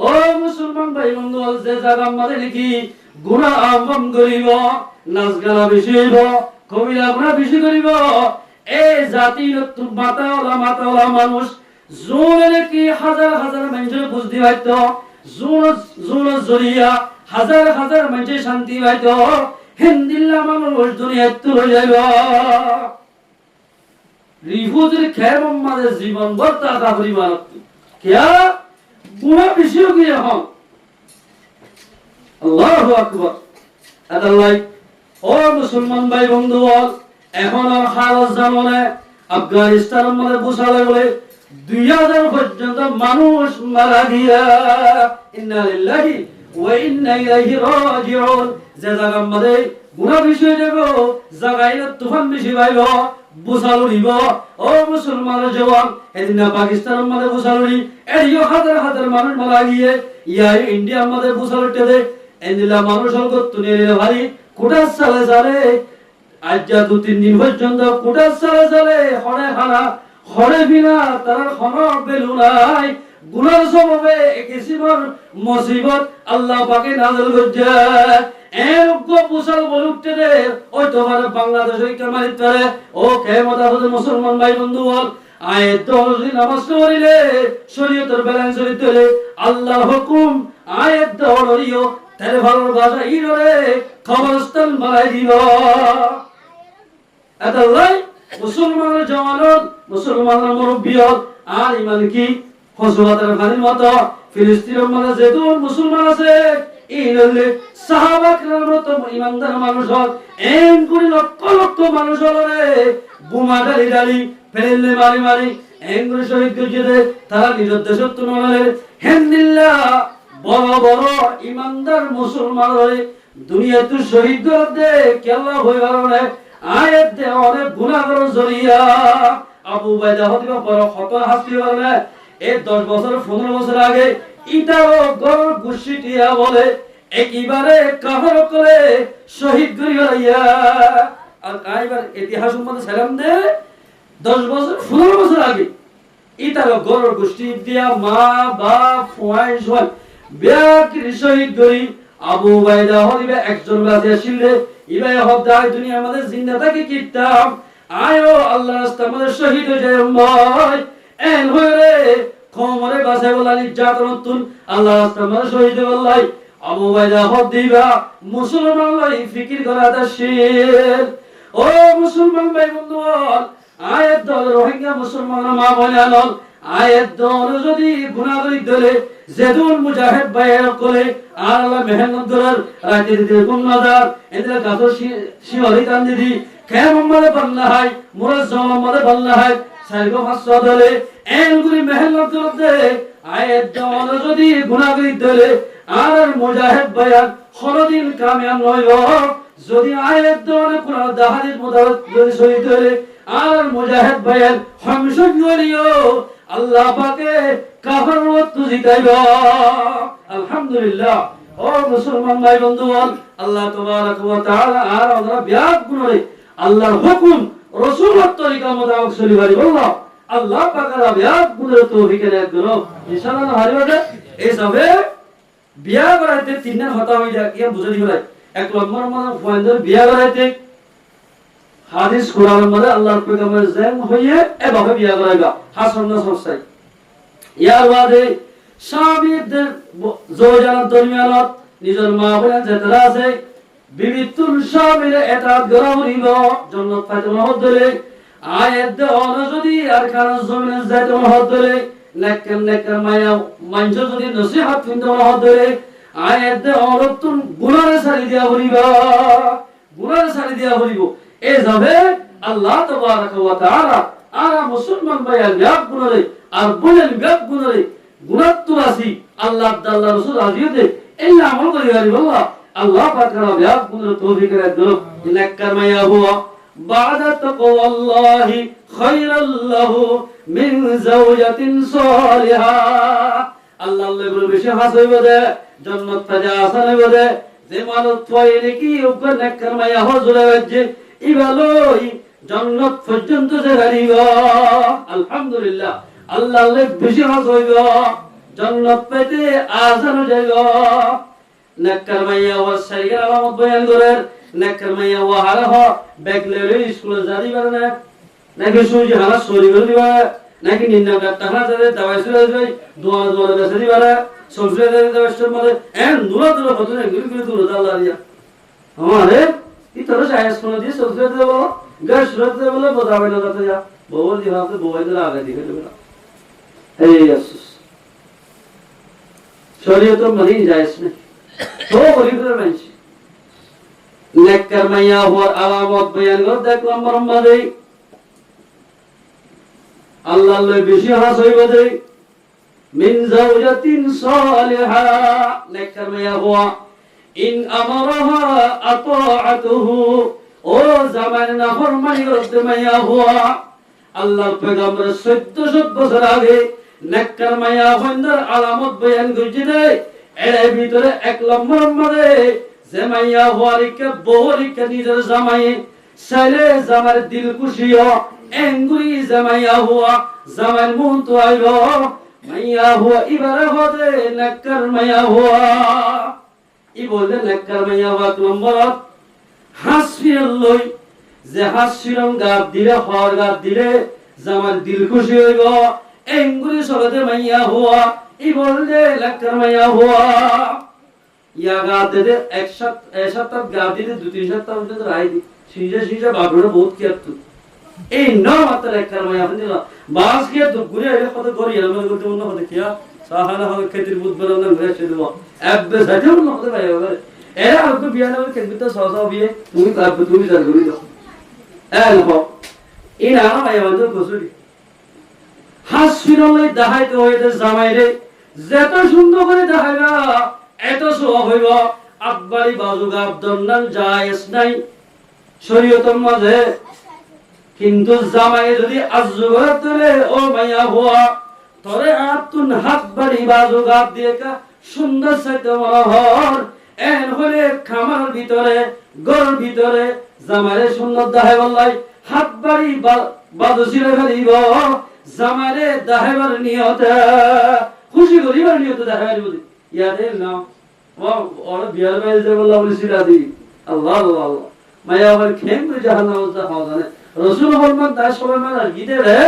ও মুসলমান ভাই বন্ধু, যে জায়গা আমাদের নাকি গুনাহ আমন করিব, নাচ গানা বেশি হইব, কবিরা গুনাহ বেশি করিব, এই জাতির মাতাওয়ালা মানুষ জোরে নাকি হাজার হাজার মানুষের বুঝতে পারত, জোর জরিয়া হাজার হাজার মানুষের শান্তি পাইত, হিন্দিল্লা মানুষ দুনিয়ায় তুলে যাইব। রিফুজের খেম আমাদের জীবন ভর্তা কাপড়ি মারত কিয়া গুনাহ বেশি হয়ে হন। আল্লাহু আকবার। আদাল্লাহ ও মুসলমান ভাই বন্ধু, এখন আর হালত জামনে আফগানিস্তানের মধ্যে বুঝালে বলে 2000 পর্যন্ত মানুষ মারা গিয়া। ইন্না লিল্লাহি ওয়া ইন্না ইলাইহি রাজিউন। যে জায়গার মধ্যে গুনাহ বেশি হয়ে যাব, জায়গায় তুফান বেশি পাইব, বুঝালুড়িব। ও মুসলমানের জওয়ান, এদিন পাকিস্তানের মধ্যে বুঝালুড়ি, এদিকে হাজার হাজার মানুষ মারা গিয়ে, ইয়া ইন্ডিয়ার মধ্যে বুঝালুড়তে দে, এদিলা মানুষ হল তুলে ভাই কোটা সালে সালে আজ 2-3 দিন পর্যন্ত কোটা সালে সালে হরে হানা হরে বিনা তার খনক বেলু নাই। গুনার সববে কিসিমর মুসিবত আল্লাহ পাকে নাযিল করছে। এরকম মুসল বলুকতে দে ওই তোমার বাংলাদেশের কামারিত করে ও কিয়ামত হবে মুসলমান ভাই বন্ধু বল। আয়াত অনুযায়ী নামাজ পড়িলে শরীয়তের ব্যালেন্স হইলে আল্লাহর হুকুম আয়াত অনুযায়ী তারে ভালো ভাষা ইরে খবরস্থান বানাই দিব। এতলাই মুসলমানের জওয়ানত, মুসলমানের মুরব্বিয়ত আর ইমান কি ফসওয়াতের পানির মতো ফিলিস্তিনের মধ্যে যেতুন মুসলমান আছে, ইনলে সাহাবা কিরামের মতো ইমানদার মানুষ এন করে লক্ষ লক্ষ মানুষ হলে বোমা ডালি ডালি ফেলে মারি মারি এন করে শহীদ করে তারা নিজের দেশের তুলনায় হেন্দিল্লা বড় বড় ইমানদার মুসলমান হয়ে দুনিয়াতে শহীদ করতে কেল্লা হয়ে পারে। আয়াত দে অনেক গুনাহ করে জড়িয়া আবু বাইদা হদিবা বড় কত হাসি পারে। এই 10 বছর 15 বছর আগে ইটারো গর গুছিটিয়া বলে একেবারে কাফের করে শহীদ করিয়া। আর কাইবার ইতিহাস মধ্যে সালাম দে 10 বছর 15 বছর আগে ইটারো গর গুছি দিয়া মা বাপ ফুয়াই সব ব্যাকির শহীদ করি। আবু বাইদা হদিবা একজন রাজা ছিলে ইবাই হদায় দুনিয়া আমাদের জিন্দা থাকে কিতাব আয়ো আল্লাহ রাস্তা আমাদের শহীদ হয়ে যায় উম্মত এন হয়ে কোমরে বাসায় বলা নির্যাতন আল্লাহ রাস্তা আমাদের শহীদ বললাই। আবু বাইদা হদিবা মুসলমান লাই ফিকির করা দাশিল। ও মুসলমান ভাই বন্ধু, আয়াত দল রোহিঙ্গা মুসলমান মা বলেন আয়াত দল যদি গুনাহ করি দলে যেদুল মুজাহিদ ভাইয়ের কোলে আর আল্লাহ মেহনত করার রাতে দিতে গুনাহদার এদের কাছে শিওরি কান দিদি কেমন মনে পাল্লা হয় মুরাজ্জম মনে পাল্লা হয় সাইগো হাসা দলে এনগুলি মেহনত করতে আয়াত দল যদি গুনাহ করি দলে আর মুজাহিদ ভাইয়ার কোনদিন কামিয়াব নইব। যদি আয়াত দল কোরআন দাহাদির মোতাবেক যদি শহীদ হলে আর মুজাহিদ ভাইয়ার হামসুদ করিও আল্লাহ পাকে কাফের মতো জিতাইব। আলহামদুলিল্লাহ। ও মুসলমান ভাই বন্ধু, আল্লাহ তাবারক ওয়া তাআলা আর আমরা ব্যাগ গুণরে আল্লাহর হুকুম রাসূলের তরিকা মোতাবেক চলি পারি বললা আল্লাহ পাকের ব্যাগ গুণরে তৌফিক দান করো ইনশাআল্লাহ। হারিবাদে এই সবে বিয়া করাইতে তিনটা হতা হই যায় কি বুঝাই দিলাই। এক নম্বর মানে ফয়ন্দর বিয়া করাইতে হাদিস কোরআনের মধ্যে আল্লাহর পয়গম্বর জেম হইয়ে এভাবে বিয়া করাইবা হাসান না সস্তাই। ইয়ার বাদে স্বামীদের জওজান দরমিয়ানত নিজের মা বোন যেতারা আছে বিবিতুল স্বামীর এতাত করা হইব জান্নাত পাইতে হদলে। আয়াত দেওয়ান যদি আর কারণ জমিনে যাইতে হদলে নেকর মায়া মানজ যদি নসিহত ফিনতে হদলে। আয়াত দেওয়ান তুন গুনাহে সারি দিয়া হইব, গুনাহে সারি দিয়া হইব। এই যাবে আল্লাহ তাবারক ওয়া তাআলা আর মুসলমান ভাইয়ার ব্যাগ গুণরে আর বোনের ব্যাগ গুণরে গুণাত্ম আসি আল্লাহ আল্লাহ রাসূল আজিতে এই আমল করি পারি আল্লাহ আল্লাহ পাকের ব্যাগ গুণরে তৌফিক দাও। নেককার মায়া হুয়া বাদা তাকওয়াল্লাহি খায়রাল্লাহু মিন যাওজাতিন সালিহা। আল্লাহ আল্লাহ বেশি হাসইব দে জান্নাত ফাজা আসাইব দে যে মানুষ তৈরি কি উপর নেককার মায়া হজুরে বাজে ইবালোই জান্নাত পর্যন্ত যে হারিব। আলহামদুলিল্লাহ। আল্লাহ আল্লাহ বেশি হাস হইব জান্নাত পেতে আজানো জায়গা নেককার মাইয়া ওয়া সাইগার আলামত বয়ান করেন নেককার মাইয়া ওয়া হারাহ বেগলেরে স্কুলে জারি পারে না নাকি সুজি হারা সরি করে দিবা নাকি নিন্না ডাক্তার হারা যাবে দাওয়াই সুরে যাবে দোয়া দোয়া বেসে দিবা সবজে দেওয়ার মধ্যে এন দূরা দূরা হতো না গুলি গুলি দূরা আল্লাহ রিয়া আমারে ই তোর সাইজ কোন দিয়ে সবজে দেব গাছ রতে বলে বোঝাবে না যাতে যা বউর দিহাতে বউই দিলা আগে দিকে দেবে না এই আফসোস শরীয়ত মানি জায়েজ নেই তো গরিবের মানুষ নেককার মাইয়া হওয়ার আলামত বয়ান করে দেখলাম মরম্মাদে আল্লাহর লই বেশি হাস হইব দে মিন যাওজাতিন সালিহা নেককার মাইয়া হওয়া ইন আমারাহা আতাআতুহু ও জামান নাফরমানি করতে মাইয়া হওয়া আল্লাহর পয়গম্বর 1400 বছর আগে নেককার মাইয়া হওয়ার আলামত বয়ান করেছে দে এর ভিতরে এক নম্বর মধ্যে যে মাইয়া হওয়ারিকে বহরিকে নিজের জামাই সাইলে জামার দিল খুশিও এঙ্গুরি জামাইয়া হওয়া জামাই মন তো আইব মাইয়া হওয়া ইবারে হদে নেককার মাইয়া হওয়া ই বললে নেককার মাইয়া হওয়া নম্বর হাসির লই যে হাসিরম গাব দিলে হওয়ার গাব দিলে জামার দিল খুশি হইব এঙ্গুরি সরতে মাইয়া হওয়া ই বললে নেককার মাইয়া হওয়া ইয়া গাব দে এক সপ্তাহ গাব দিলে 2-3 সপ্তাহ পর্যন্ত রাই দি সিজা বাবুরা বহুত কি আত্তু এই না মাত্র নেককার মাইয়া হন্দিলা বাস গিয়ে তো ঘুরে এলে কত করি আমরা করতে মনে হতে কিয়া সাহানা হবে খেতির বুধ বলে না ঘুরে ছেড়ে দেব এববে যাইতে মনে হতে পারে এরা আলকো বিয়া না কেন তো সহসা বিয়ে তুমি জান করি দাও এ না এই না মাইয়া বন্ধ কসুরি হাসিরলে দেখাইতে হইতে জামাইরে যত সুন্দর করে দেখাইবা এত সওয়াব হইব আব্বারি বাজুগা দন্নান জায়েজ নাই শরীয়তের মাঝে কিন্তু জামাই যদি আজুগা তোলে ও মাইয়া হওয়া তরে আতুন হাত বাড়ি বাজুগা দিয়ে কা সুন্দর সাইতে মনোহর এন হলে খামার ভিতরে ঘর ভিতরে জামাইরে সুন্দর দেখাই বললাই হাত বাড়ি বাজু ছিঁড়ে ফেলিব জামাইরে দেখাইবার নিয়তে খুশি করিবার নিয়তে দেখাইবার বলি ইয়াদে না ওর বিয়ার বাইরে যে বললাম বলেছিল আদি আল্লাহ আল্লাহ আল্লাহ মায়া আবার খেম করে জাহান্নাম যা হওয়া জানে রাসূল ফরমান তার সবাই মারা গিতে রে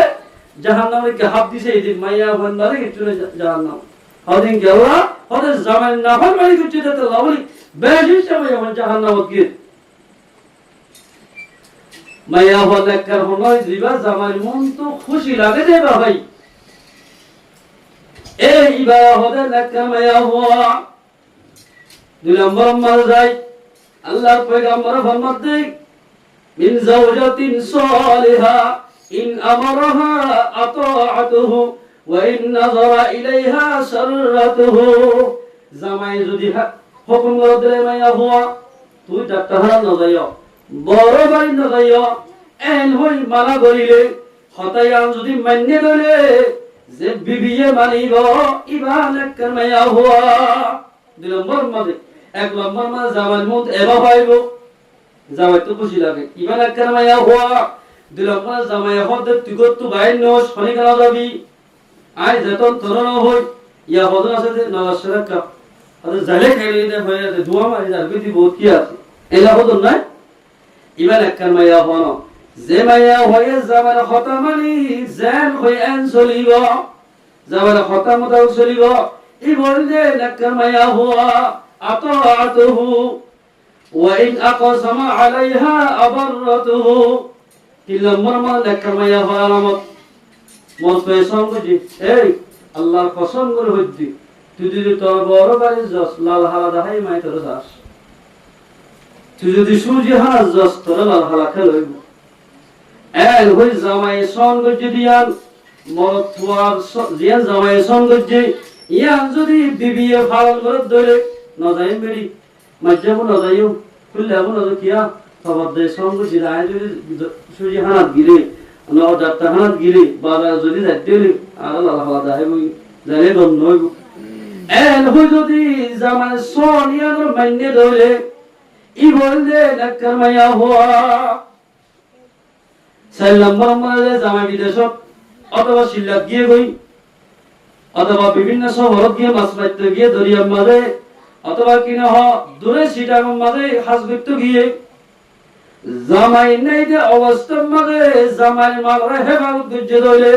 জাহান্নামে কে হাত দিছে এই মায়া বন্দারে কিছু জাহান্নাম হদিন গেলা হদে জামান নাফর বাড়ি কিছু দিতে লাভলি বেশি সময় আমার জাহান্নাম কি মায়া হলে কার হনয় দিবা জামাই মন তো খুশি লাগে দেবা ভাই এই বা হদে নেককার মায়া হওয়া দুই নম্বর মাল যাই আল্লাহর পয়গম্বর ফরমান দেই মিন যাওজাতিন সালিহা ইন আমারাহা আতাআতুহু ওয়া ইন নাযারা ইলাইহা সাররাতুহু জামাই যদি হুকুম করে দিলে মাইয়া হওয়া তুই ডাক্তার না যাইও বড় বাড়ি না যাইও এন হই মানা করিলে হতায়ান যদি মান্য করে যে বিবিয়ে মানিব ইবা নেককার মাইয়া হওয়া দুই নম্বর মাঝে এক নম্বর মাঝে জামাই মত এবা পাইব জামাই তো খুশি লাগে ইবা নেককার মাইয়া হওয়া দুই নম্বর জামাই হতে তুই তো বাইর নস ফনি করা যাবি আই যেতন তরণ হই ইয়া হদন আছে যে নলাশরা কাপ আর জালে খাইলে দে হয়ে দে দোয়া মারি যার বিধি বহুত কি আছে এলা হদন নাই ইবা নেককার মাইয়া হওয়া যে মাইয়া হয়ে জামাই খতা মানি জান হই আন চলিব জামাই খতা মত চলিব ই বললে নেককার মাইয়া হওয়া আতাআতুহু ওয়া ইন আকাসামা আলাইহা আবাররাতুহু তিন নম্বর মাল নেককার মাইয়া হওয়া আলামত মত পেছন বুঝি এই আল্লাহর কসম করে হইতি তুই যদি তোর বড় বাড়ি যাস লাল হালা দেখাই মাই তোর যাস তুই যদি সুজি হাস যাস তোর লাল হালা খেল হইব এন হই জামাই সন গজ্জি দিয়ান মত থুয়ার জিয়ান জামাই সন গজ্জি ইয়ান যদি বিবিয়ে ফালন করে ধরে না যাই মেরি মাজ্জাবো না যাইও খুললেবো না কিয়া সবার দে সন গজ্জি রায় যদি সুজি হাত গিরে না ডাক্তার হাত গিরে বাজার যদি যাইতে আর লাল হালা দেখাই বই জানে বন্ধ হইব এন হই যদি জামাই সন ইয়ান মাইনে ধরে ই বললে নেককার মাইয়া হওয়া 4 নম্বর মালে জামাই বিদেশত অথবা শিল্লাত গিয়ে গই অথবা বিভিন্ন শহরত গিয়ে মাছ মারতে গিয়ে দরিয়ার মাঝে, অথবা কিনা দূরে সিটার মাঝে হাঁস বিকতে গিয়ে জামাই নেই যে অবস্থার মাঝে জামাই মালরে হেফাজত করছে ধরে,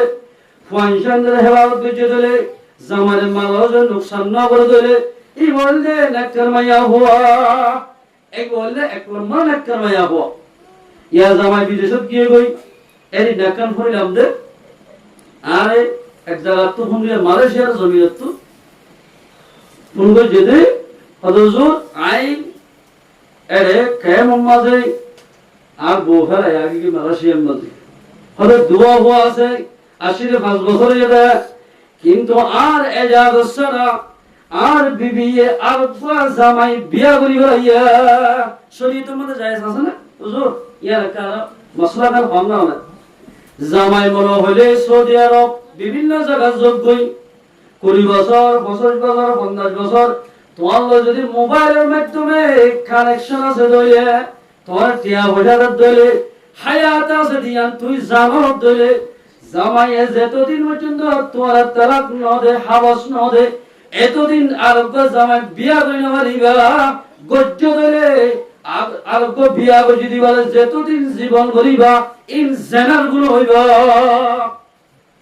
ফাংশনের হেফাজত করছে ধরে, জামাইয়ের মালরে নুকসান না করে ধরে, এই বললে নেককার মাইয়া হওয়া, এই বললে এক নম্বর নেককার মাইয়া হওয়া। ইয়া জামাই বিদেশত গিয়ে গই এর নেককান ফুরিলাম দে, আরে এক জায়গা তো ফুরিয়ে মালয়েশিয়ার জমিনত তো ফুন গই যেতে হদজুর আইন এরে কেম মাঝে আর বউফের আগে কি মালয়েশিয়ার মধ্যে হলে দোয়া হওয়া আছে 85 বছর এটা, কিন্তু আর এজাগছরা আর বিবি আর জামাই বিয়া করি হইয়া শরীয়তের মধ্যে জায়েজ আছে না হুজুর? ইয়ার কারণ মশলাটা কম না হয়। জামাই মনে হলে সৌদি আরব বিভিন্ন জায়গা যোগ্যই 20 বছর 25 বছর 50 বছর তোমার যদি মোবাইলের মাধ্যমে কানেকশন আছে দইলে, তোমার টিয়া পয়সার দইলে, হায়াত আছে দিয়ান তুই জামানত দইলে, জামাইয়ে যতদিন পর্যন্ত তোমার তালাক ন দে হাবস ন দে এতদিন আরব জামাই বিয়া করে না পারিবা গজ্জ দইলে আরব বিয়া করে যদি বলে যতদিন জীবন করিবা ইন জেনার গুলো হইবা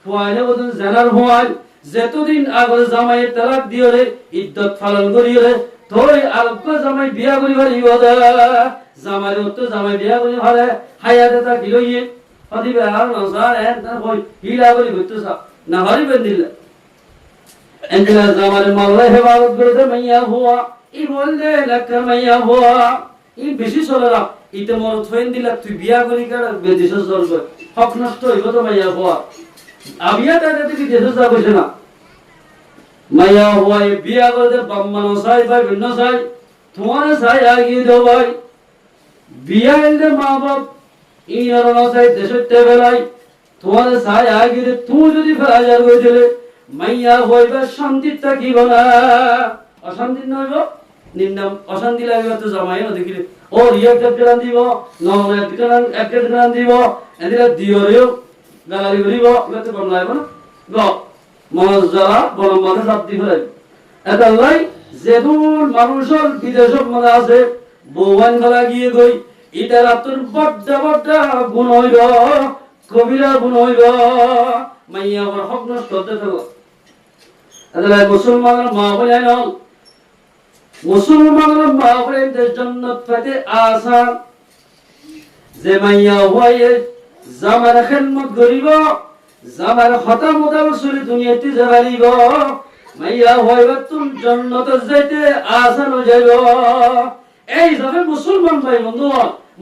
ফুয়াইলে বদন জেনার ফুয়াই যতদিন আগরে জামাইয়ের তালাক দিও রে ইদ্দত পালন করিও রে তোই আরব জামাই বিয়া করি পারিবা জামাই তো জামাই বিয়া করি হলে হায়াতে তা কি লইয়ে হদিবে আর নসার এন তা কই হিলা বলি হইতো না হরিবেন দিলে এন্দিলা জামার মাল্লা হেফাজত করে দে মাইয়া হুয়া ই বললে লাকা মাইয়া হুয়া ই বেশি চলরা ইতে মর থইন দিলা তুই বিয়া করি কার বেদিস চলব হক নষ্ট হইব তো মাইয়া হুয়া আবিয়া তাতে কি দেশ যা কইছে না মাইয়া হুয়া বিয়া করে দে বাম্মানো সাই ভাই ভিন্ন সাই তোমার সাই আগিয়ে দাও ভাই বিয়া এলে মা বাপ ইনার না সাই দেশতে বেলাই তোমার সাই আগিয়ে তুই যদি ফেরাজার হই দিলে মাইয়া হইবে শান্তি থাকিব না, অশান্তি নইব নিম্ন অশান্তি লাগবে তো জামাই না দেখিলে ও রিয়াক জান দিব নন এক গান দিব এদিকে দিওরেও গালালি করিব এত কম লাগবে না গ মনজ যারা বড় মাথা চাপ দি ফেলাই এটা লাই যেদুর মানুষের বিদেশত মনে আছে বউয়ান গলা গিয়ে গই এটা রাতর বড্ডা বড্ডা গুণ হইব কবিরা গুণ হইব মাইয়া বড় হক নষ্ট হতে থাকো। তাহলে মুসলমানের মা বলে না মুসলমানের মা বলে জান্নাত পেতে আসান যে মাইয়া হয়ে জামার খেদমত করিব জামার হতা মোতাবসরি দুনিয়াতে যাবারিব মাইয়া হইবে তুমি জান্নাতে যাইতে আসান হয়ে যাইব। এই যাবে মুসলমান ভাই বন্ধু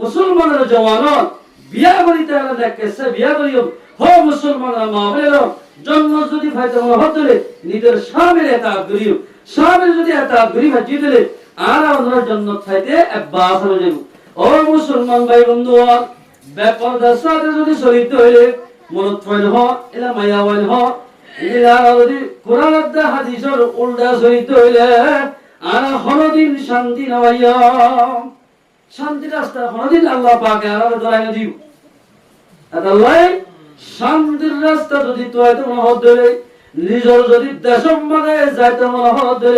মুসলমানের জওয়ানত বিয়া করিতে হলে দেখেছে বিয়া করিও হো মুসলমানের মা বলে জান্নাত যদি ফায়দা মনে হতে নিজের স্বামীর এতাত করিও স্বামীর যদি এতাত করি ভাজি দিলে আর আমরা জান্নাত খাইতে একবার হয়ে যাব। ও মুসলমান ভাই বন্ধু বেপরদার সাথে যদি চলিত হইলে মনত ফাইল হ এলা মায়া ওয়াইল হ এলা যদি কোরআন দা হাদিসের উল্টা চলিত হইলে আর হরদিন শান্তি নবাইয়া শান্তি রাস্তা হরদিন আল্লাহ পাকে আর দরাই দিব আল্লাহ শান্তির রাস্তা যদি তোয়াইতে মনে হতে নিজের যদি দেশের মধ্যে যাইতে মনে হতে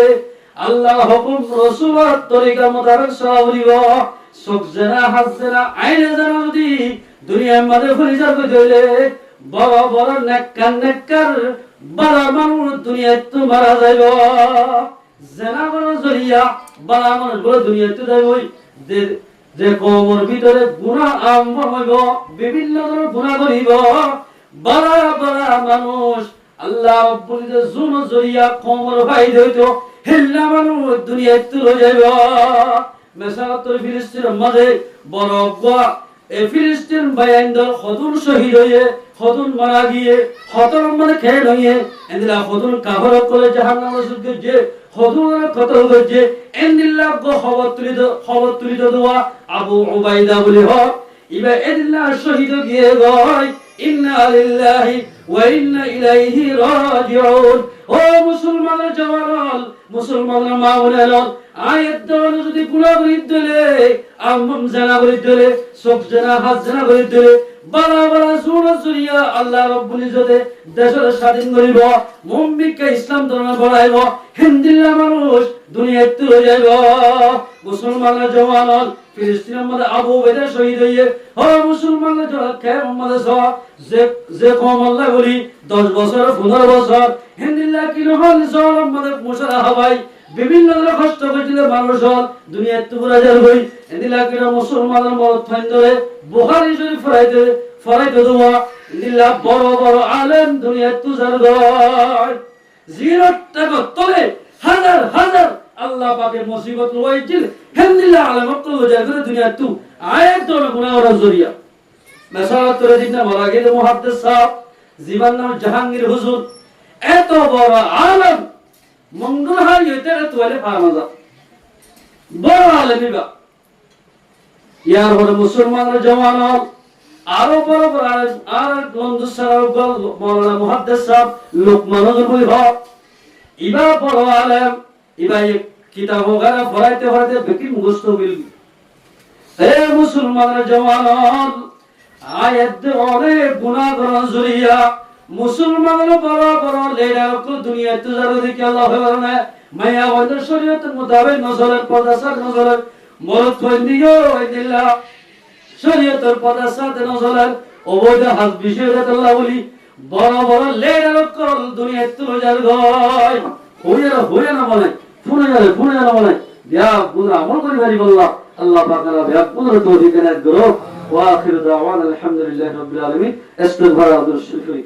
আল্লাহ হুকুম রাসূলের তরিকা মোতাবেক চলিব চোখ জেনা হাত জেনা আইনে জানা যদি দুনিয়ার মধ্যে পরিচার করে দিলে বড় বড় নেককার বড় মানুষ দুনিয়ায় তো মারা যাইব জেনা বড় জরিয়া বড় মানুষ বড় দুনিয়ায় তো যাইব যে কমর ভিতরে গুনাহ আরম্ভ হইব বিভিন্ন ধরনের গুনাহ করিব বড় বড় মানুষ আল্লাহ রাব্বুল জুন জরিয়া কমর ভাই হইতো হেল্লা মানুষ দুনিয়ায় তো যাইব। মেসালাতুল ফিলিস্তিনের মাঝে বড় ফিলিস্তিন বাইন্দর খতুন শহীদ হয়ে খতুন মারা গিয়ে খতর মানে খেল হয়ে এন্দিলা খতুন কাফর করে জাহান্নামে সুদ যে খতুন কতল করছে এন্দিল্লাহ গো খবর তুলিত দোয়া আবু উবাইদা বলি হ ইবা এদিল্লা শহীদ গিয়ে গয় ইন্না লিল্লাহি ওয়া ইন্না ইলাইহি রাজিউন। ও মুসলমানের জওয়ান মুসলমানের মা বোনেরা আয়াত দেওয়ানো যদি গুনাহ করে দিলে আমম জানা করে দিলে সব জানা হাত জানা করে দিলে বালা বালা জোর জুরিয়া আল্লাহ রব্বুল ইজ্জতে দেশের স্বাধীন করিব, মুমিনকে ইসলাম ধর্ম বড়াইব, হিন্দিল্লা মানুষ দুনিয়ায় তুলে যাইব। মুসলমানরা জওয়ান ফিলিস্তিনের মধ্যে আবু উবাইদা শহীদ হইয়ে মুসলমানরা যারা খের মধ্যে যে কম আল্লাহ বলি 10 বছর 15 বছর হিন্দিল্লা কি নহল সব মধ্যে মুশারা হবাই বিভিন্ন ধরনের কষ্ট হয়েছিল মানুষ দুনিয়ায় তুলে যাইবই। হিন্দিল্লা কি মুসলমানের মত ফাইন ধরে বুখারী শরীফ ফরাইতে দেওয়া হিন্দিল্লা বড় বড় আলেম দুনিয়ায় তুজার গয় জিরত টাকা তলে হাজার হাজার আল্লাহ পাকে মুসিবত লইছিল হিন্দিল্লা আলেম তো যায় করে দুনিয়া তু আয়াত দর গুনাহর জরিয়া মেসালাত করে দিনা মারা গেল মুহাদ্দিস সাহেব জীবন নাম জাহাঙ্গীর হুজুর এত বড় আলেম মঙ্গল হাই হইতে তোলে ফারমাজা বড় আলেমিবা ইয়ার বড় মুসলমানরা জওয়ান আরো বড় বড় আর বন্ধু সারা মাওলানা মুহাদ্দিস সাহেব লোকমানুল হক ইবা বড় আলেম ইবা কিতাব ওগারা পড়াইতে পড়াইতে বেকি মুখস্থ বিল হে মুসলমানরা জওয়ান আয়াত অনেক গুনাহ করার জরিয়া মুসলমানরা বড় বড় লেডার কো দুনিয়া তুজারো দেখি আল্লাহ বলেন মায়া ওয়াদের শরীয়তের মোতাবেক নজরের পদাসার নজরের মরদ বন্দিও ইল্লা শরীয়তের পদাসাতে নজরের অবৈধ হাত বিষয়ত আল্লাহ বলি বড় বড় লেডার কো দুনিয়া তুজার গয় হইয়া না বলে ফুনে না বলে বিয়া গুণ আমল করি পারি বললা আল্লাহ পাক বিয়া গুণ তৌফিক এনায়েত করো ওয়া আখিরু দাওয়ানা আলহামদুলিল্লাহি রাব্বিল আলামিন ইস্তিগফার আদর শুকরি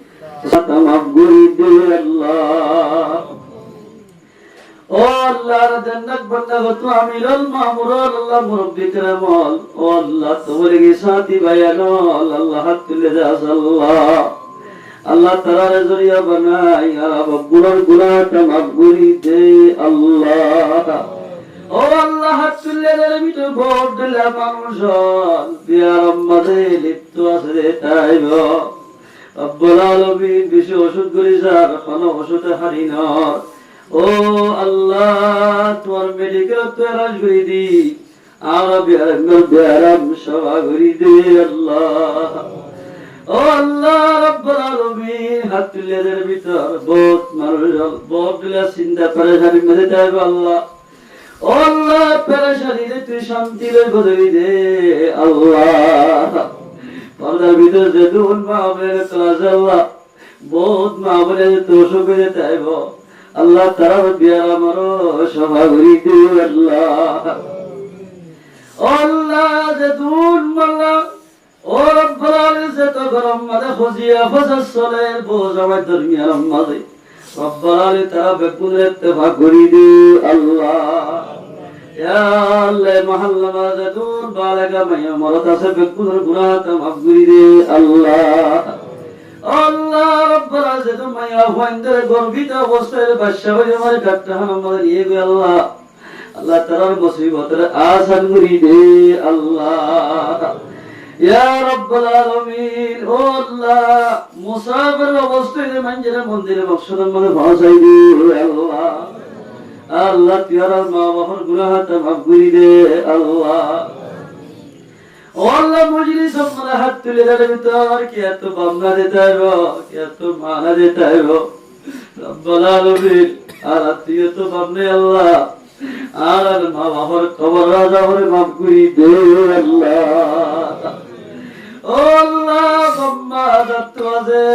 সাতামাব গুরি দে আল্লাহ ও আল্লাহর জান্নাত বান্দা গো তু আমিরুল মামুর আল্লাহ মুরব্বি کرامল ও আল্লাহ তোমার কি সাথী ভাইয়ানো আল্লাহ হাত তুলে দাও আল্লাহ আল্লাহ তাআলার জরিয়া বানাই আল্লাহ গুনার গুনাহটা মাফ করি দে আল্লাহ ও আল্লাহ হাত তুলে দে মিটো ভোট দিলা মানুষ বিয়ার মধ্যে লিপ্ত আছে তাইব রব্বুল আলামিন বেশি ওষুধ করি যার কোন ওষুধে হারি না ও আল্লাহ তোমার মেডিকেল তো রাজ করি দি আর বিয়ারাম সেবা করি দে আল্লাহ ও আল্লাহ রব্বুল আলামিন হাত তুলে দে ভিতর বহুত মানুষ বহুত দিলা চিন্তা পরেশানি মধ্যে যাইব আল্লাহ ও আল্লাহ পরেশানিতে তুই শান্তি লই বদলি দে আল্লাহ পর্দার ভিতর যে দুন মা বলে তোলা আল্লাহ বহুত মা বলে দোষ করে যাইব আল্লাহ তারা বিয়ার আমারও সভা করি দে আল্লাহ ও আল্লাহ যে দুন মাল্লা ও রব্বুল আলামিন যে তো গরম মাঝে খুজিয়া ফজর চলে বোঝ আমার দরমিয়ার মাঝে রব্বুল আলামিন তারা বেকুনের ইত্তেফাক করি দে আল্লাহ ইয়া আল্লাহ মহল্লা মাঝে দুন বালাগা মাইয়া মরত আছে বেকুনের গুনাহটা মাফ করি দে আল্লাহ আল্লাহ রব্বুল আলামিন যে মাইয়া হইন্দের গর্বিত অবস্থায় বাদশা হয়ে আমার কাটটা আমাদের নিয়ে গো আল্লাহ আল্লাহ তাআলার মুসিবতের আসান করি দে আল্লাহ ইয়া রাব্বুল আলামিন ও আল্লাহ মুসাফির অবস্থায় মঞ্জিলে মন্দিরে মকসদের মধ্যে পৌঁছাই দে আল্লাহ আল্লাহতিয়ার মা বাবার গুনাহটা মাফ করে দে আল্লাহ ও আল্লাহ মজলিস আমরা হাত তুলে ধরে ভিতর কি এত বামনা দিতে হইব কি এত মানা দিতে হইব রব্বুল আলামিন আর তুই তো বামনে আল্লাহ আর মা বাবার কবর রাজা হরে মাফ করে দে আল্লাহ ও আল্লাহ বাম্মা দত্ত আছে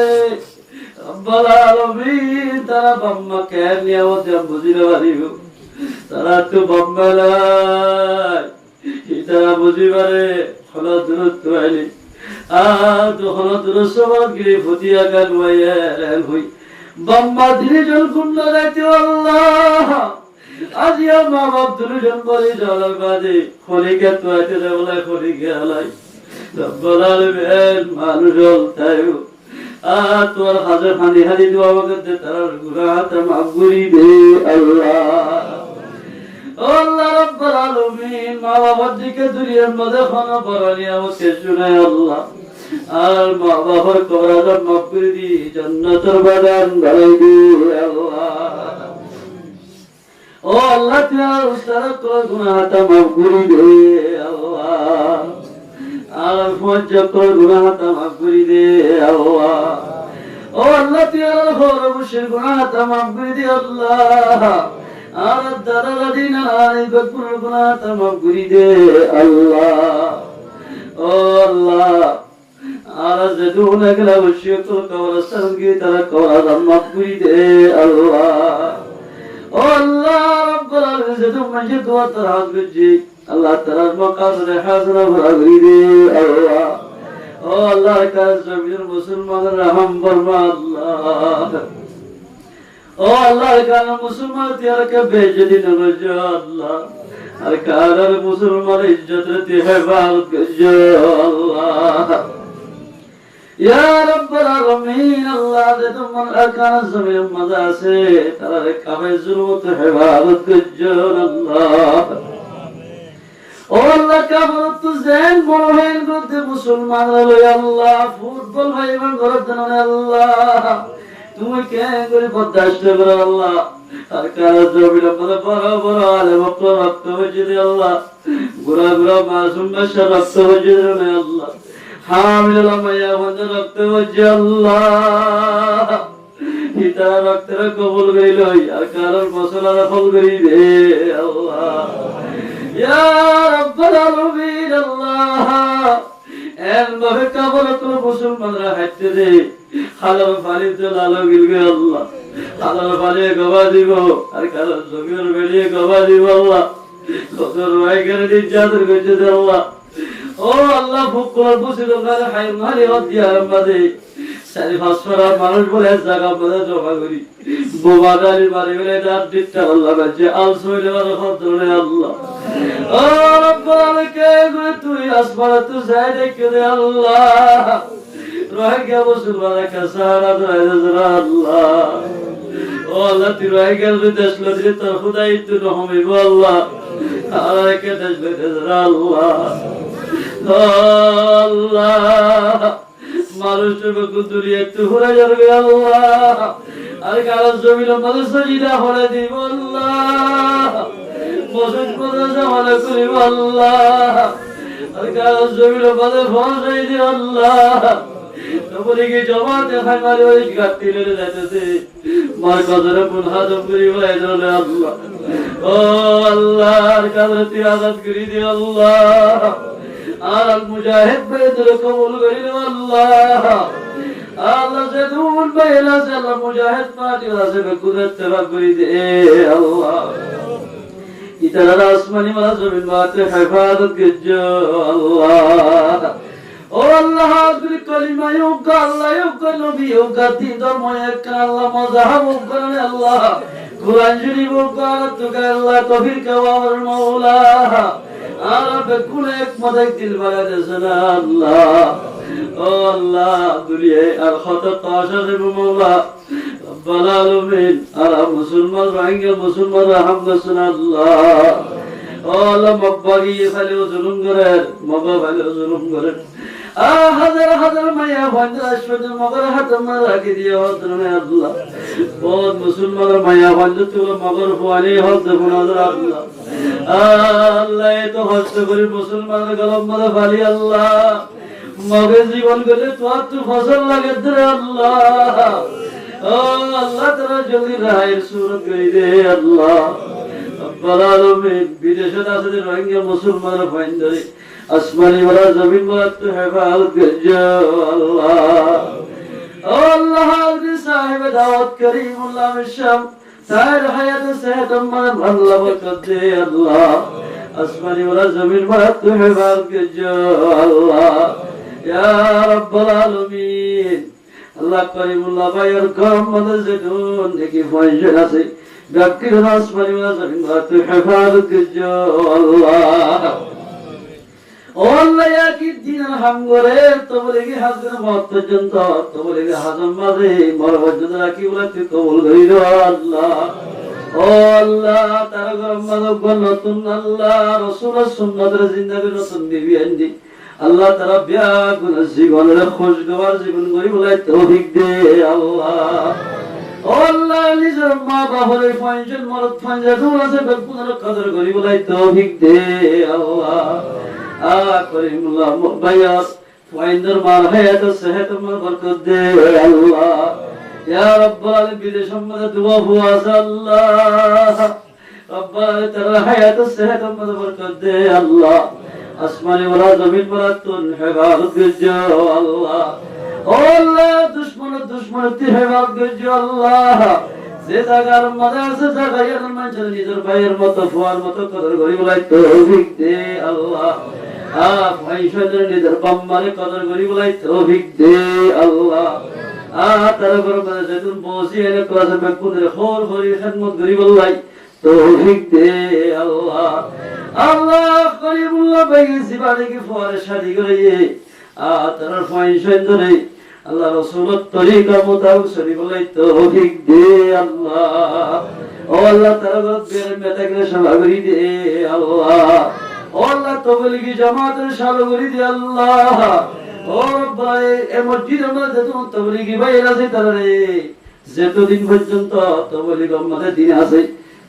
রব্বুল আলামিন তারা বাম্মা কেন নিয়ামত বুঝিতে পারিব তারা তো বাম্মা নাই তারা বুঝিবারে হলো দূরত্ব আইলি তো হলো দূরত্ব গিয়ে ফতিয়া গান হই বাম্মা ধীরে জল কুন্ড যাইতে আল্লাহ আজিয়া মা বাপ দুজন বলি জলের বাদে খনিকে তো আইতে বলে খনিকে আলাই রব্বুল আলামিন মানুষ তাইও তোর হাজে ফানি হানি দোয়া আমাকে দে তার গুনাহটা মাফ করি দে আল্লাহ আল্লাহ রব্বুল আলামিন মা বাবার দিকে দুনিয়ার মধ্যে খানা পরানি আমাকে শুনায় আল্লাহ আর মা বাবার কবরটা মাফ করে দি জান্নাতের বাগান বানাই দে আল্লাহ ও আল্লাহ তোমার উস্তাদ তোর গুনাহটা মাফ করে দে আল্লাহ আর ফজর গুনাহটা মাফ করে দে আল্লাহ। ও আল্লাহ তুই আর হরবশের গুনাহটা মাফ করে দে আল্লাহ। আর দাদা দাদি নানি গপুর গুনাহটা মাফ করে দে আল্লাহ। ও আল্লাহ আর যদুন একলা বসিয়ে তো কবরস্থান গিয়ে তারা কবর মাফ করে দে আল্লাহ। ও আল্লাহ রব্বুল আলামিন যদু মঞ্জে দোয়া তার হাত গজি আল্লাহ তাআলার মাকাসরে হাজরা ভরা করে দে আল্লাহ। ও আল্লাহ কাজ জমির মুসলমানের রহম ফরমা আল্লাহ। ও আল্লাহ কান মুসলমানতিয়ারকে বেজদি নগজ আল্লাহ। আর কার মুসলমান ইজ্জত তে হেফাজত গজ আল্লাহ। ইয়া রাব্বুল আলামিন আল্লাহ যে তোমার আকাশ জমির মধ্যে আছে তার কাবে জুলুমত হেফাজত গজ আল্লাহ। ও আল্লাহ কাবরত তো জেন বড় হেন করতে মুসলমান লই আল্লাহ ফুটবল ভাই মান করত না আল্লাহ। তুমি কে করে বরদাস্ত করো আল্লাহ। আর কার জমির মধ্যে বড় বড় আলে বক্ত রক্ত হইছে আল্লাহ। গুরা গুরা মাসুম বাশা রক্ত হইছে আল্লাহ। হামিল মায়া বন্ধ রক্ত হইছে আল্লাহ। ইতা রক্তের কবুল করিল আর কারণ মশলার ফল করি দে আল্লাহ। ইয়া রাব্বুল আলামিন আল্লাহ এর ভাবে কবরত মুসলমানরা হাঁটতে দে হালাল পানি তো লালো গিলবে আল্লাহ। হালাল পানি গবা দিব আর কারণ জমির বেরিয়ে গবা দিব আল্লাহ। কত রয় করে দিন চাদর করছে আল্লাহ। ও আল্লাহ ফুকর বসে দোকান হাই মারি দিয়া আমাদের সারি ফাসফরা মানুষ বলে জায়গা বলে জমা করি বোমা গাড়ি মারি বলে রাত দিকটা আল্লাহ বাজে আল সইলে বারে ফদরে আল্লাহ। ও রব্বুল আলামিন তুই আসমানে তো যাই দেখে দে আল্লাহ। রোহিঙ্গা মুসলমানের কাসারা দরা আল্লাহ। ও আল্লাহ তুই রোহিঙ্গা দেশ লদিলে তোর খুদাই তুই রহমিব আল্লাহ। আর কে দেশ লদিলে আল্লাহ। আল্লাহ মানুষের বকুতুরি একটু ঘুরে যাবে আল্লাহ। আর কারো জমির মধ্যে সজিদা হলে দিব আল্লাহ। মসজিদ মাদ্রাসা হলে করিব আল্লাহ। আর কারো জমির মধ্যে ফসাই দি আল্লাহ। তোমরে কি জমা দেখাই মারি ওই গাতি লেলে যাইতেছে মার কদরে কোন হাজম করি বলাই ধরে আল্লাহ। ও আল্লাহ আর কারো তুই আজাদ করি দি আল্লাহ। আর মুজাহিদ বেদর কবুল করিল আল্লাহ। আল্লাহ যে দুন বাইলা সে আল্লাহ মুজাহিদ পাটি আছে কুদরত তেবা করি দে আল্লাহ। ইতারা আসমানি মালা জমিন মাতে হেফাজত গজ আল্লাহ। ও আল্লাহ আজরি কলিমা ইউক আল্লাহ ইউক নবী ইউক দিন ধর্ম এক আল্লাহ মাযহাব করে আল্লাহ। কুরআন শরীফ করে তো আল্লাহ তৌফিক ওয়ার মাওলা। আর বেকুল এক মদক দিল বালা দেনা আল্লাহ। ও আল্লাহ দুনিয়া আর খত তাশারে মাওলা রব্বুল আলামিন আর মুসলমান ভাঙ্গে মুসলমান রহমত আল্লাহ। ও আল্লাহ মকবাগি খালি জুলুম করে মবা ভালো জুলুম করে হাজার হাজার মায়া বন্ধ আসবে মগর হাত রাখি দিয়ে হদ্রনে আল্লাহ। ও মুসলমানের মায়া বন্ধ তুলো মগর ফুয়ানি হদ্র গুনাদের আল্লাহ। আল্লাহ এত হস্ত করি মুসলমানের গলম মধ্যে ফালি আল্লাহ। মগের জীবন গেলে তোর তো ফসল লাগে ধরে আল্লাহ। ও আল্লাহ তোরা জলদি রায়ের সুরত করে দে আল্লাহ। রব্বুল আলামিন বিদেশে আছে রোহিঙ্গা মুসলমানের ফাইন ধরে আসমানি ওয়ালা জমিন ওয়ালা তো হেফাজত গজ আল্লাহ। ও আল্লাহ আলবি সাহেব দাওয়াত করিমুল্লাহ মিশাম সাহের হায়াত সেহত মান আল্লাহ বরকত দে আল্লাহ। আসমানি ওয়ালা জমিন ওয়ালা তো হেফাজত গজ আল্লাহ। ইয়া রাব্বুল আলামিন আল্লাহ করিমুল্লাহ ভাইয়ের কম মদে যেতুন দেখি ফয়জন আছে ব্যক্তির আসমানি ওয়ালা জমিন ওয়ালা তো হেফাজত গজ আল্লাহ। ও আল্লাহ কি দিনের হাম করে তোমরে কি হাজর মত পর্যন্ত তোমরে কি হাজম মাঝে মর পর্যন্ত রাখি বলে তুই কবুল করি আল্লাহ। ও আল্লাহ তার গরম মাদক নতুন আল্লাহ রাসূলের সুন্নাতের জিন্দেগি নতুন দিবি আনজি আল্লাহ তারা বিয়া গুণ জীবনের খুশগওয়ার জীবন করি বলে তৌফিক দে আল্লাহ। ও আল্লাহ নিজের মা বাবার পয়জন মরদ পয়জন আছে বেকুনের কদর করি বলে তৌফিক দে আল্লাহ। করিমুল্লাহ ভাইয়া ওয়াইন্দার মাল হায়াত সেহত মে বরকত দে আল্লাহ ইয়া রাব্বুল আলামিন বিদেশ মধ্যে দোয়া হুয়া আল্লাহ রব্বানা তারা হায়াত সেহত মে বরকত দে আল্লাহ আসমানে ওয়ালা জমিন ওয়ালা তুন হেফাজত করজো আল্লাহ ও আল্লাহ দুশমন তে হেফাজত করজো আল্লাহ যে জায়গার মধ্যে আছে জায়গার মানুষের নিজের ভাইয়ের মতো ফুয়ার মতো কদর করি বলাই তৌফিক দে আল্লাহ ভাই সদের নিজের বাম্মারে কদর করি বলাই তৌফিক দে আল্লাহ তার ঘর মধ্যে যেতুন বসি এনে ক্লাসে বেকুনের খোর করি খেদমত করি বলাই তৌফিক দে আল্লাহ আল্লাহ করিমুল্লাহ ভাই জীবানে কি ফুয়ারে শাদি করে তার ভাই সদরে আল্লাহ রাসূলের তরিকা মোতাবেক চলি বলাই তৌফিক দে আল্লাহ ও আল্লাহ তাআলা বের মেতাকে সাহাবী দে আল্লাহ ও আল্লাহ তবলিগি জামাতের সাহাবী দে আল্লাহ ও ভাই এ মসজিদের মধ্যে যত তবলিগি ভাই আছে তারে যতদিন পর্যন্ত তবলিগ আমাদের দিন আছে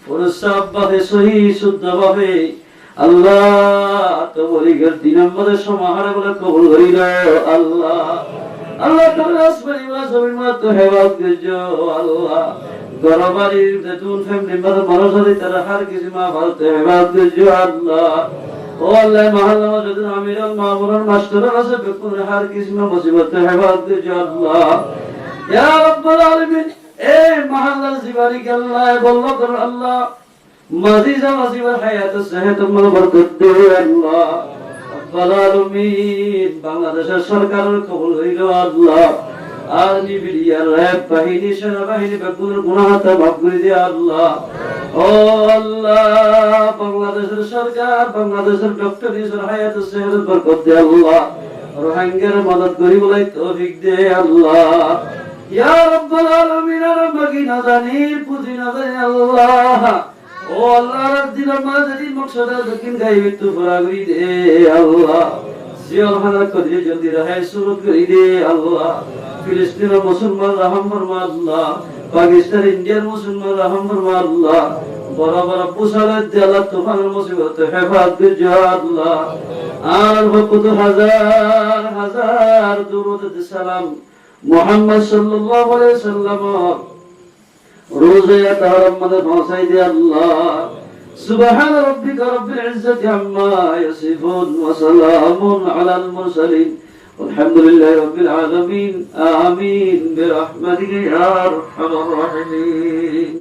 ফরসাব ভাবে সহি শুদ্ধ ভাবে আল্লাহ তবলিগের দিন আমাদের সমাহার বলে কবুল করিল আল্লাহ আল্লাহ তাআলা আসমানি ওয়া জমিন মা তো হেফাজত করজো আল্লাহ গরবারির যেতুন ফ্যামিলি মানুষদের তারা হার কিছু মা ভারত হেফাজত করজো আল্লাহ ও আল্লাহ মহল্লা যেতুন আমিরুল মামুনুল মাস্টার আছে বেকুন হার কিছু মা মুসিবত হেফাজত করজো আল্লাহ ইয়া রাব্বুল আলামিন এই মহল্লার জীবনী কে আল্লাহ বল্ল কর আল্লাহ মাজিজা মাজিবার হায়াত সেহত মা বরকত দে আল্লাহ বাংলাদেশের সরকারের কবুল হইল আল্লাহ আর্মি বিডিআর র্যাব বাহিনী সেনাবাহিনী বেকুনের গুনাহতা মাফ করে দে আল্লাহ ও আল্লাহ বাংলাদেশের সরকার বাংলাদেশের ডক্টর ইসর হায়াত সেহত বরকত দে আল্লাহ রোহিঙ্গার মদদ করি বলাই তৌফিক দে আল্লাহ ইয়া রাব্বুল আলামিন রব্বাকি না জানি পুঁজি না জানি আল্লাহ ও আল্লাহর দিনের মাঝে মকসদে দক্ষিণ গাইবে তু ফরাগরি দে আল্লাহ জিয়াল হানা কদরে জলদি রাহে সুরত করি দে আল্লাহ ফিলিস্তিনের মুসলমান রহম ফরমা আল্লাহ পাকিস্তান ইন্ডিয়ার মুসলমান রহম ফরমা আল্লাহ বড় বড় পুসালত দে আল্লাহ তুফানের মুসিবত হেফাজত করজো আল্লাহ আর কত হাজার হাজার দুরূদ সালাম মুহাম্মদ সাল্লাল্লাহু আলাইহি সাল্লাম روزے تہرم مدد پہنچائی دے اللہ سبحان ربک رب العزت عما یصفون وسلام علی المرسلین والحمد للہ رب العالمین آمین برحمتک یا ارحم الراحمین